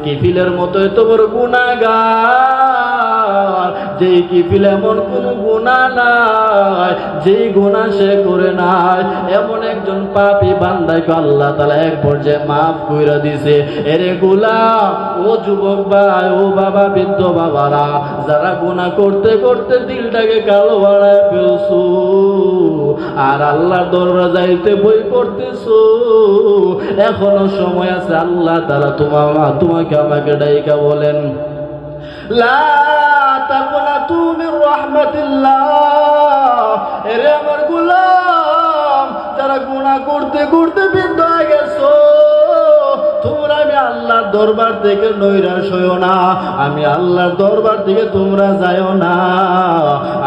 কিফিলের মতো এত বড় গুনাহগার, যেই কিফিল এমন কোন গুনাহ নাই যেই গুনাহ সে করে নাই, এমন একজন পাপী বান্দাকে আল্লাহ তাআলা এক পর্যায়ে মাফ কইরা দিয়েছে। এরে গোলাম, ও যুবক ভাই, ও বাবা, বৃদ্ধ বাবারা, যারা গুনাহ করতে করতে দিলটাকে কালো বানায় ফেলছো আর আল্লাহর দরবারে যাইতে ভয় করতেছো, এখনো সময় আছে। আল্লাহ তাআলা তোমাকে আমাকে ডাইকা বলেন, লা তাকনাতু মির রাহমাতিল্লাহ। এরে আমার গোলাম, যারা গুনাহ করতে করতে বৃদ্ধ হয়ে গেছো, তোমরা আমি আল্লাহর দরবার থেকে নৈরাশ হইও না। আমি আল্লাহর দরবার থেকে তোমরা যাইও না।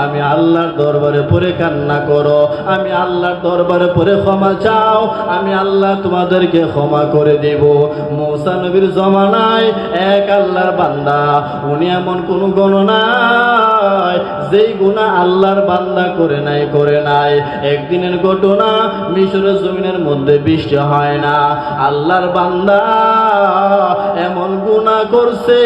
আমি আল্লাহর দরবারে পড়ে কান্না করো, আমি আল্লাহর দরবারে পড়ে ক্ষমা চাও, আমি আল্লাহ তোমাদেরকে ক্ষমা করে দেব। মূসা নবীর জমানায় এক আল্লাহর বান্দা, উনি এমন কোন গুনাহ নাই যেই গুনাহ আল্লাহর বান্দা করে নাই। একদিনের ঘটনা, মিশরের জমিনের মধ্যে বৃষ্টি হয় না। আল্লাহর বান্দা এমন গুনাহ করছে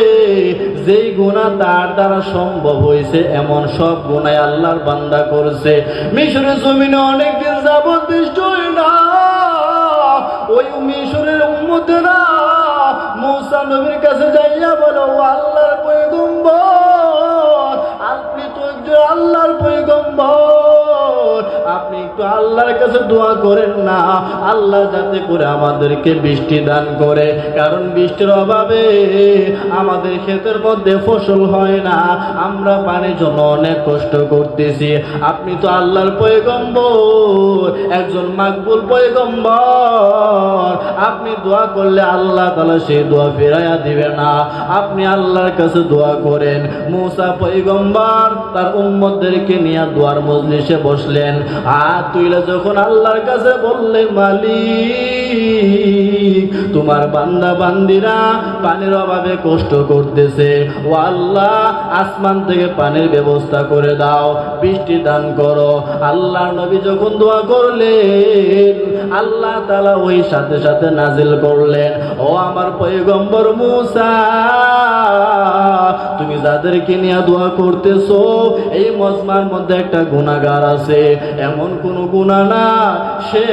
যেই গুনাহ তার দ্বারা সম্ভব হয়েছে, এমন সব গুনাহ আল্লাহর বান্দা করছে। মিশরের জমিনে অনেকদিন যাবত বৃষ্টি হয় না। ওই মিশরের উম্মতেরা মূসা নবীর কাছে যাইয়া বলো, আল্লাহর পয়গম্বর, আপনি তো একজন আল্লাহর পয়গম্বর, আপনি একটু আল্লাহর কাছে দোয়া করেন না, আল্লাহ যাতে করে আমাদেরকে বৃষ্টি দান করে। কারণ বৃষ্টির অভাবে আমাদের ক্ষেতের মধ্যে ফসল হয় না, আমরা পানির জন্য অনেক কষ্ট করতেছি। আপনি তো আল্লাহর পয়গম্বর, একজন মাকবুল পয়গম্বর, আপনি দোয়া করলে আল্লাহ তাআলা সেই দোয়া ফিরাইয়া দিবে না, আপনি আল্লাহর কাছে দোয়া করেন। মূসা পয়গম্বর তার উম্মতদেরকে নিয়ে দোয়ার মজলিসে বসলেন। হাত তুলে যখন আল্লাহর কাছে বললেন, মালিক, তোমার বান্দা বান্দিরা পানির অভাবে কষ্ট করতেছে, ও আল্লাহ, আসমান থেকে পানির ব্যবস্থা করে দাও, বৃষ্টি দান করো। আল্লাহর নবী যখন দোয়া করলেন, আল্লাহ তাআলা ওই সাথে সাথে নাজিল করলেন, ও আমার পয়গম্বর মূসা, তুমি যাদেরকে নিয়ে দোয়া করতেছো, এই মজমার মধ্যে একটা গুনাহগার আছে, এমন কোন গুনাহ না, সে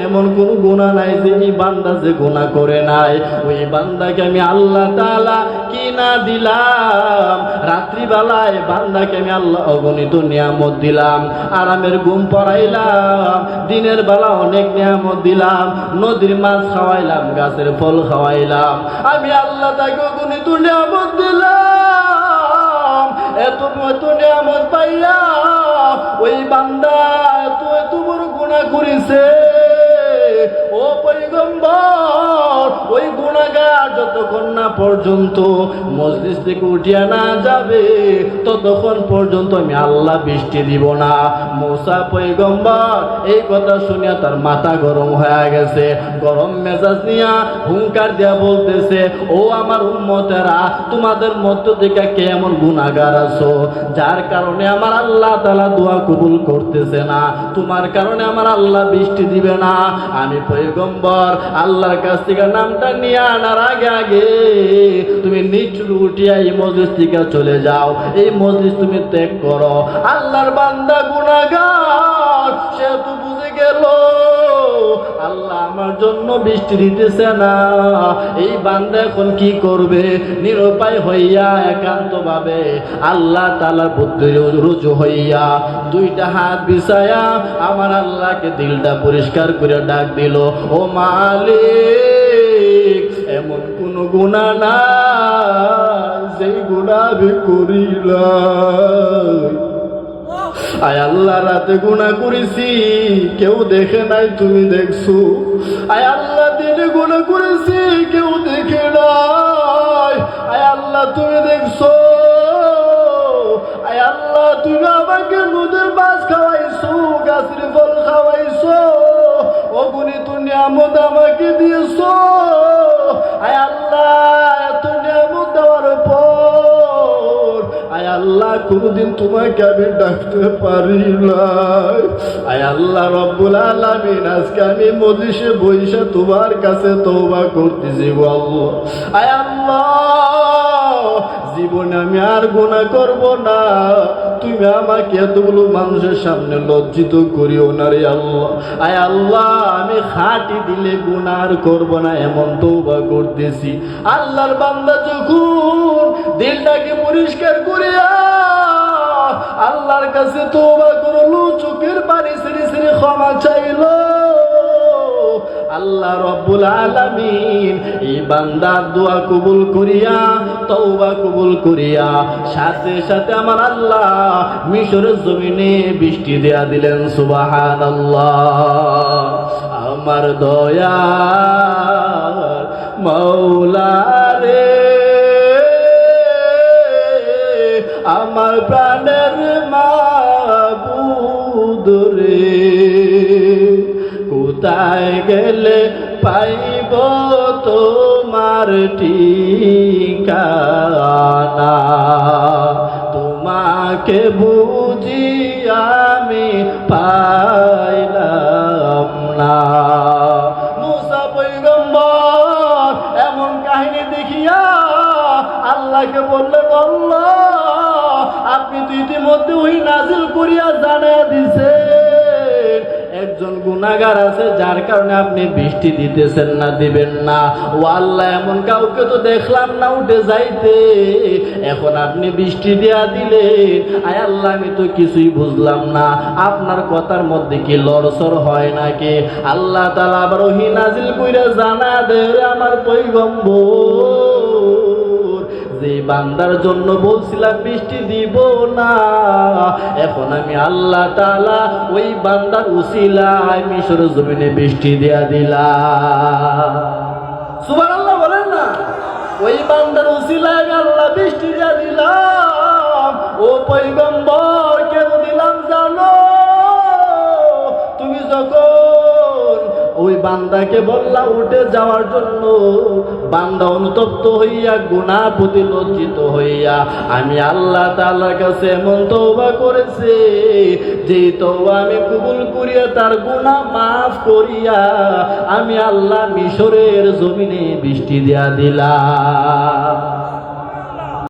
এমন কোন গুনাহ নাই যে এই বান্দা যে গুনাহ করে নাই। ওই বান্দাকে আমি আল্লাহ তাআলা কি না দিলাম, রাত্রিবেলায় বান্দাকে আমি আল্লাহ অগণিত নিয়ামত দিলাম, আরামের ঘুম পড়াইলাম, দিনের বেলা অনেক নিয়ামত দিলাম, নদীর মাছ খাওয়াইলাম, গাছের ফল খাওয়াইলাম, আমি আল্লাহ তাকে অগণিত নিয়ামত দিলাম। এত নিয়ামত পাইয়া ওই বান্দা এত বড় গুনাহ করেছে। ও পয়গম্বর, ওই গুনাহগার যতক্ষণ না পর্যন্ত মজলিস থেকে উঠিয়া না যাবে, ততক্ষণ পর্যন্ত আমি আল্লাহ বৃষ্টি দিব না। মূসা পয়গম্বর এই কথা শুনিয়া তার মাথা গরম হয়ে গেছে, গরম মেজাজ নিয়া হুঙ্কার দিয়া বলতেছে, ও আমার উম্মতেরা, তোমাদের মধ্য থেকে কে এমন গুনাহগার আছো যার কারণে আমার আল্লাহ তাআলা দোয়া কবুল করতেছে না, তোমার কারণে আমার আল্লাহ বৃষ্টি দিবে না। আমি পয়গম্বর আল্লাহর কাছ থেকে নামটা নিয়ে আনার আগে তুমি নিচু উঠিয়া এই মজলিস থেকে চলে যাও, এই মজলিস তুমি ত্যাগ করো। আল্লাহর বান্দা গুনাহগার, সে তো বুঝে গেল আল্লাহ আমার জন্য বৃষ্টি দিতেছে না, এই বান্দা এখন কি করবে? নিরুপায় হইয়া একান্ত ভাবে আল্লাহ তাআলার বুদ্ধি রুজু হইয়া দুইটা হাত বিছায়া আমার আল্লাহকে দিলটা পরিষ্কার করে ডাক দিল, ও মালিক, এমন কোন গুনাহ নাই যেই গুনাহ আমি করিলাম। আয় আল্লাহ, রাতে গুনাহ করেছি, কেউ দেখে নাই, তুমি দেখছো। আয় আল্লাহ, দিনে গুনাহ করেছি, কেউ দেখে নাই, আয় আল্লাহ তুমি দেখছো। আয় আল্লাহ, তুমি আমাকে নদীর মাছ খাওয়াইছো, গাছের ফল খাওয়াইছো, অগণিত নিয়ামত আমাকে দিয়েছো। আয় আল্লাহ, এত নিয়ামত দেওয়ার পর আয় আল্লাহ কোনোদিন তোমাকে আমি ডাকতে পারি না। আয় আল্লাহ রব্বুল আলামিন, আজকে আমি মজলিসে বইসা তোমার কাছে তওবা করতেছি গো আল্লাহ। আয় আল্লাহ, জীবনে আমি আর গুনাহ করব না। তুমি আমাকে এতগুলো মানুষের সামনে লজ্জিত করিও না রে আল্লাহ। আয় আল্লাহ, আমি খাঁটি দিলে গুনাহ আর করব না এমন তওবা করতেছি। আল্লাহর বান্দা যখন দিলটাকে পরিষ্কার করিয়া আল্লাহর কাছে তওবা করলো, চোখের পানি ছেড়ে ছেড়ে ক্ষমা চাইলো, আল্লাহ রব্বুল আলামিন এই বান্দার দোয়া কবুল করিয়া, তওবা কবুল করিয়া সাথে সাথে আমার আল্লাহ মিশরের জমিনে বৃষ্টি দেয়া দিলেন। সুবহানাল্লাহ। আমার দয়ার মাওলা রে, আমার প্রাণের মাবুদ রে, কোথায় গেলে পাইব তোমার ঠিকানা, তোমাকে বুঝি আমি পাইলাম না। মুসা পয়গম্বর এমন কাহিনী দেখিয়া আল্লাহকে বললেন, আল্লাহ আপনি তো ইতিমধ্যে ওই নাজিল করিয়া জানা দিছেন একজন গুনাহগার আছে যার কারণে আপনি বৃষ্টি দিতেছেন না, দিবেন না। ও আল্লাহ, এমন কাউকে তো দেখলাম না উঠে যাইতে, এখন আপনি বৃষ্টি দেয়া দিলেন। আয় আল্লাহ, আমি তো কিছুই বুঝলাম না, আপনার কথার মধ্যে কি লড়সড় হয় নাকি? আল্লাহ তাআলা আবার ওহী নাজিল কইরা জানা দেয়, আমার পয়গম্বর যে বান্দার জন্য বলছিলাম বৃষ্টি দিব না, এখন আমি আল্লাহ তাআলা ওই বান্দার উসিলায় মিশর জমিনে বৃষ্টি দেয়া দিলাম। সুবহানাল্লাহ বলেন না? ওই বান্দার উসিলায় আল্লাহ বৃষ্টি দেয়া দিলাম। ও পয়গম্বর, কেন দিলাম জানো? তুমি যখন ওই বান্দাকে বললা উঠে যাওয়ার জন্য, বান্দা অনুতপ্ত হইয়া গুনাহ প্রতি লজ্জিত হইয়া আমি আল্লাহ তাআলার কাছে এমন তওবা করেছে যে তওবা আমি কবুল করিয়া তার গুনাহ মাফ করিয়া আমি আল্লাহ মিশরের জমিনে বৃষ্টি দেয়া দিলাম।